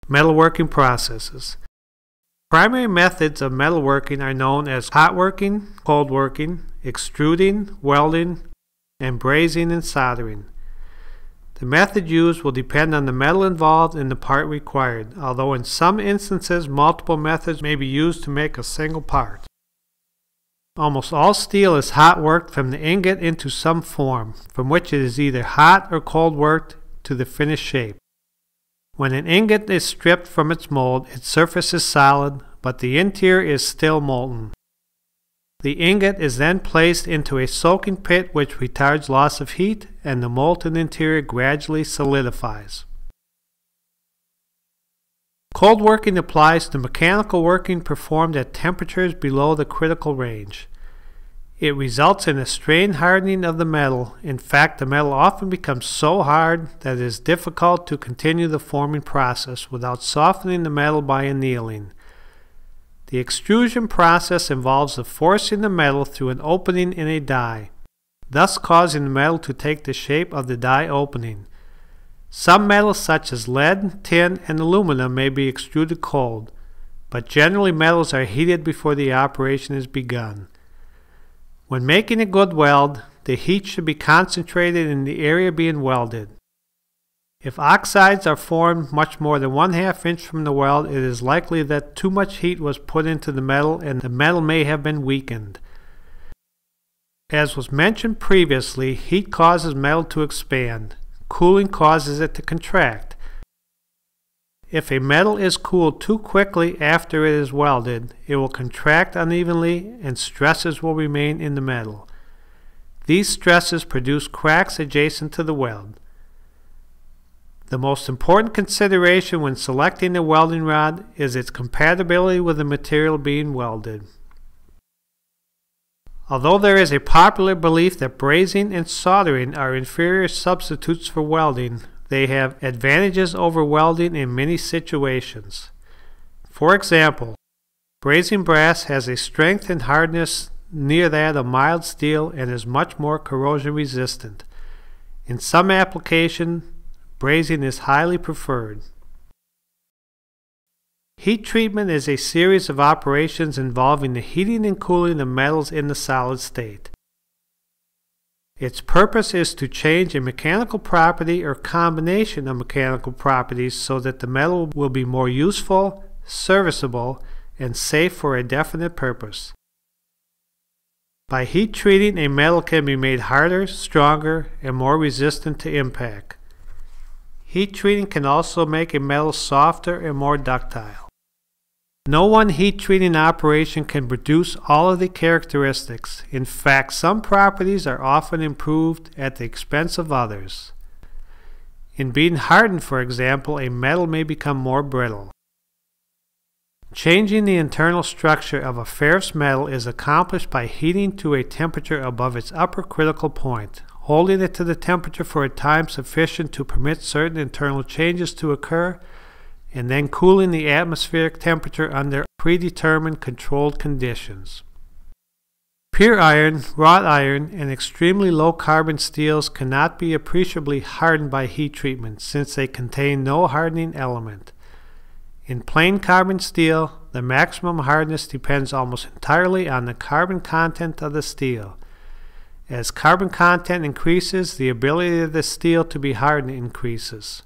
Metalworking processes. Primary methods of metalworking are known as hot working, cold working, extruding, welding, and brazing and soldering. The method used will depend on the metal involved and the part required, although in some instances multiple methods may be used to make a single part. Almost all steel is hot worked from the ingot into some form, from which it is either hot or cold worked to the finished shape. When an ingot is stripped from its mold, its surface is solid, but the interior is still molten. The ingot is then placed into a soaking pit which retards loss of heat, and the molten interior gradually solidifies. Cold working applies to mechanical working performed at temperatures below the critical range. It results in a strain hardening of the metal. In fact, the metal often becomes so hard that it is difficult to continue the forming process without softening the metal by annealing. The extrusion process involves the forcing the metal through an opening in a die, thus causing the metal to take the shape of the die opening. Some metals such as lead, tin, and aluminum may be extruded cold, but generally metals are heated before the operation is begun. When making a good weld, the heat should be concentrated in the area being welded. If oxides are formed much more than 1/2 inch from the weld, it is likely that too much heat was put into the metal and the metal may have been weakened. As was mentioned previously, heat causes metal to expand. Cooling causes it to contract. If a metal is cooled too quickly after it is welded, it will contract unevenly and stresses will remain in the metal. These stresses produce cracks adjacent to the weld. The most important consideration when selecting the welding rod is its compatibility with the material being welded. Although there is a popular belief that brazing and soldering are inferior substitutes for welding, they have advantages over welding in many situations. For example, brazing brass has a strength and hardness near that of mild steel and is much more corrosion resistant. In some applications, brazing is highly preferred. Heat treatment is a series of operations involving the heating and cooling of metals in the solid state. Its purpose is to change a mechanical property or combination of mechanical properties so that the metal will be more useful, serviceable, and safe for a definite purpose. By heat treating, a metal can be made harder, stronger, and more resistant to impact. Heat treating can also make a metal softer and more ductile. No one heat treating operation can produce all of the characteristics. In fact, some properties are often improved at the expense of others. In being hardened, for example, a metal may become more brittle. Changing the internal structure of a ferrous metal is accomplished by heating to a temperature above its upper critical point, holding it to the temperature for a time sufficient to permit certain internal changes to occur, and then cooling the atmospheric temperature under predetermined controlled conditions. Pure iron, wrought iron, and extremely low carbon steels cannot be appreciably hardened by heat treatment since they contain no hardening element. In plain carbon steel, the maximum hardness depends almost entirely on the carbon content of the steel. As carbon content increases, the ability of the steel to be hardened increases.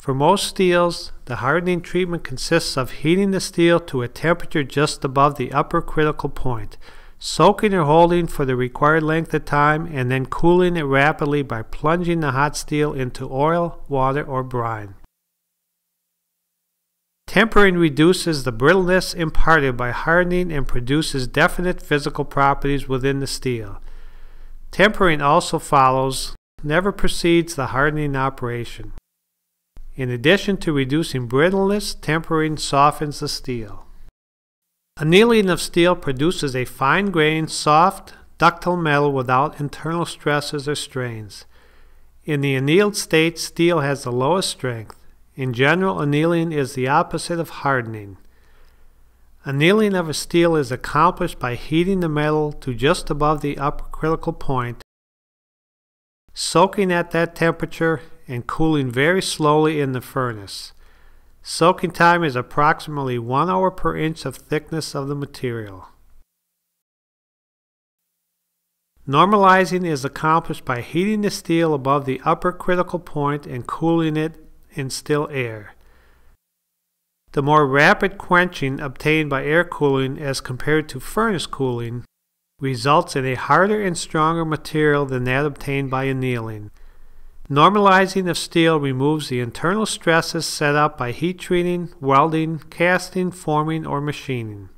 For most steels, the hardening treatment consists of heating the steel to a temperature just above the upper critical point, soaking or holding for the required length of time, and then cooling it rapidly by plunging the hot steel into oil, water, or brine. Tempering reduces the brittleness imparted by hardening and produces definite physical properties within the steel. Tempering also follows, never precedes the hardening operation. In addition to reducing brittleness, tempering softens the steel. Annealing of steel produces a fine-grained, soft, ductile metal without internal stresses or strains. In the annealed state, steel has the lowest strength. In general, annealing is the opposite of hardening. Annealing of a steel is accomplished by heating the metal to just above the upper critical point, soaking at that temperature, and cooling very slowly in the furnace. Soaking time is approximately 1 hour per inch of thickness of the material. Normalizing is accomplished by heating the steel above the upper critical point and cooling it in still air. The more rapid quenching obtained by air cooling as compared to furnace cooling results in a harder and stronger material than that obtained by annealing. Normalizing of steel removes the internal stresses set up by heat treating, welding, casting, forming, or machining.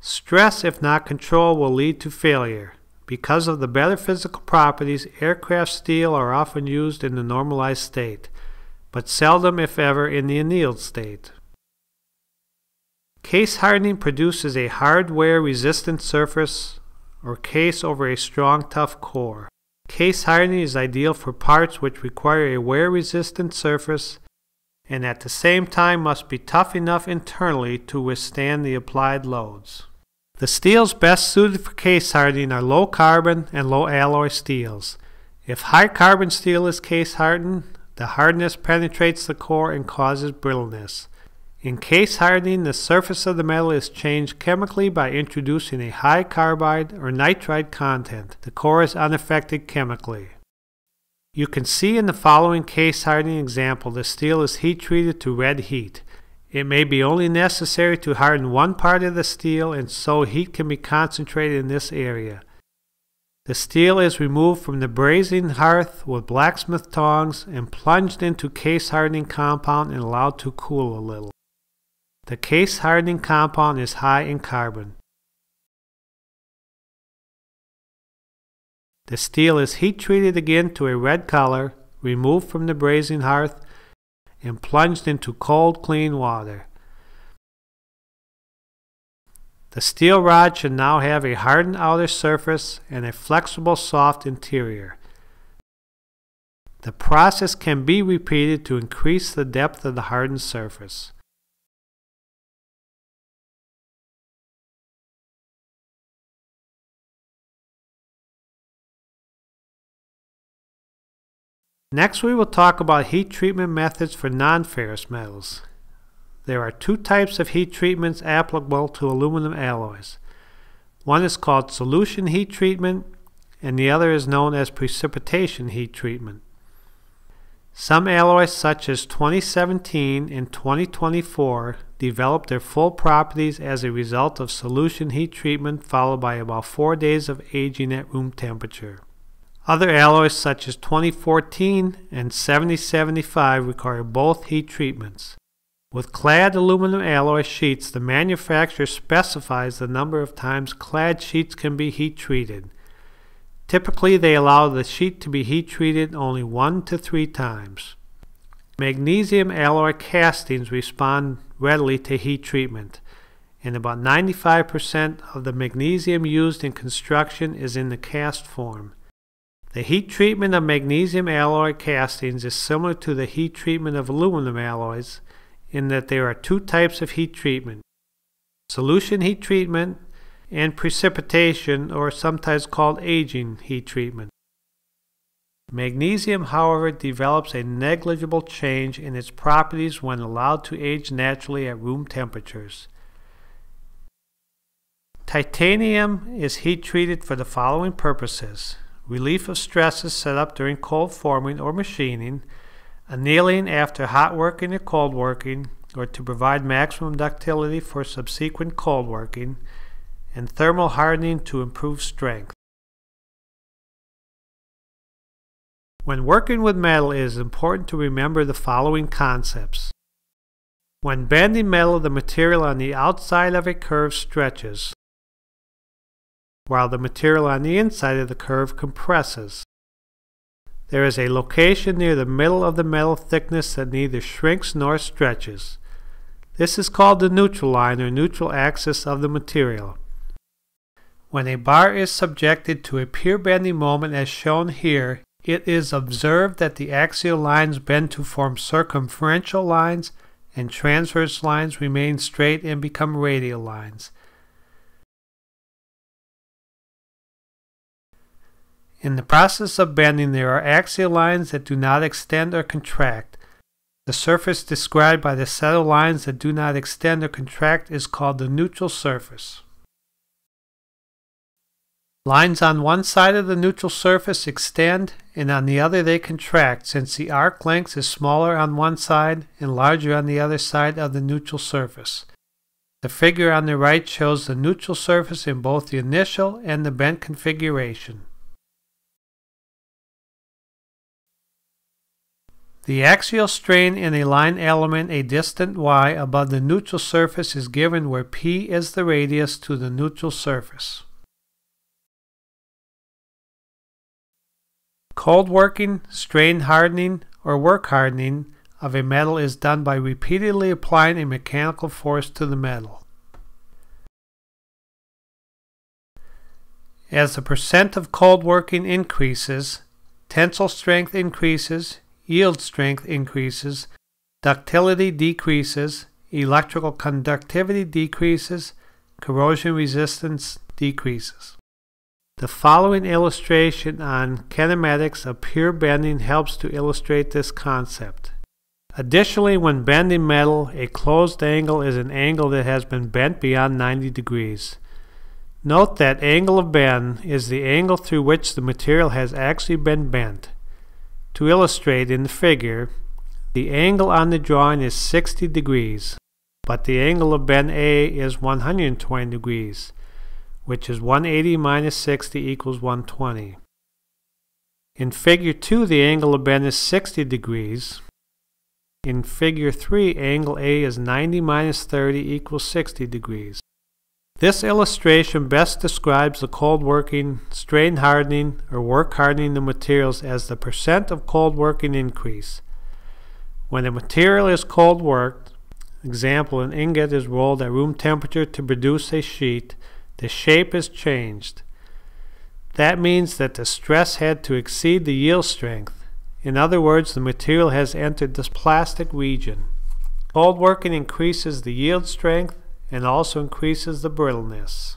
Stress, if not controlled, will lead to failure. Because of the better physical properties, aircraft steel are often used in the normalized state, but seldom, if ever, in the annealed state. Case hardening produces a hard wear-resistant surface or case over a strong, tough core. Case hardening is ideal for parts which require a wear-resistant surface and at the same time must be tough enough internally to withstand the applied loads. The steels best suited for case hardening are low carbon and low alloy steels. If high carbon steel is case hardened, the hardness penetrates the core and causes brittleness. In case hardening, the surface of the metal is changed chemically by introducing a high carbide or nitride content. The core is unaffected chemically. You can see in the following case hardening example the steel is heat treated to red heat. It may be only necessary to harden one part of the steel and so heat can be concentrated in this area. The steel is removed from the brazing hearth with blacksmith tongs and plunged into case hardening compound and allowed to cool a little. The case hardening compound is high in carbon. The steel is heat treated again to a red color, removed from the brazing hearth, and plunged into cold, clean water. The steel rod should now have a hardened outer surface and a flexible, soft interior. The process can be repeated to increase the depth of the hardened surface. Next, we will talk about heat treatment methods for non-ferrous metals. There are two types of heat treatments applicable to aluminum alloys. One is called solution heat treatment, and the other is known as precipitation heat treatment. Some alloys such as 2017 and 2024 develop their full properties as a result of solution heat treatment followed by about 4 days of aging at room temperature. Other alloys such as 2014 and 7075 require both heat treatments. With clad aluminum alloy sheets, the manufacturer specifies the number of times clad sheets can be heat treated. Typically, they allow the sheet to be heat treated only 1 to 3 times. Magnesium alloy castings respond readily to heat treatment, and about 95% of the magnesium used in construction is in the cast form. The heat treatment of magnesium alloy castings is similar to the heat treatment of aluminum alloys in that there are two types of heat treatment: solution heat treatment and precipitation, or sometimes called aging heat treatment. Magnesium, however, develops a negligible change in its properties when allowed to age naturally at room temperatures. Titanium is heat treated for the following purposes: relief of stresses set up during cold forming or machining, annealing after hot working or cold working, or to provide maximum ductility for subsequent cold working, and thermal hardening to improve strength. When working with metal, it is important to remember the following concepts. When bending metal, the material on the outside of a curve stretches, while the material on the inside of the curve compresses. There is a location near the middle of the metal thickness that neither shrinks nor stretches. This is called the neutral line or neutral axis of the material. When a bar is subjected to a pure bending moment as shown here, it is observed that the axial lines bend to form circumferential lines and transverse lines remain straight and become radial lines. In the process of bending, there are axial lines that do not extend or contract. The surface described by the set of lines that do not extend or contract is called the neutral surface. Lines on one side of the neutral surface extend and on the other they contract, since the arc length is smaller on one side and larger on the other side of the neutral surface. The figure on the right shows the neutral surface in both the initial and the bent configuration. The axial strain in a line element a distant y above the neutral surface is given where P is the radius to the neutral surface. Cold working, strain hardening, or work hardening of a metal is done by repeatedly applying a mechanical force to the metal. As the percent of cold working increases, tensile strength increases, yield strength increases, ductility decreases, electrical conductivity decreases, corrosion resistance decreases. The following illustration on kinematics of pure bending helps to illustrate this concept. Additionally, when bending metal, a closed angle is an angle that has been bent beyond 90 degrees. Note that angle of bend is the angle through which the material has actually been bent. To illustrate in the figure, the angle on the drawing is 60 degrees, but the angle of bend A is 120 degrees, which is 180 minus 60 equals 120. In figure 2, the angle of bend is 60 degrees. In figure 3, angle A is 90 minus 30 equals 60 degrees. This illustration best describes the cold working, strain hardening, or work hardening the materials as the percent of cold working increase. When a material is cold worked, example, an ingot is rolled at room temperature to produce a sheet, the shape is changed. That means that the stress had to exceed the yield strength. In other words, the material has entered this plastic region. Cold working increases the yield strength and also increases the brittleness.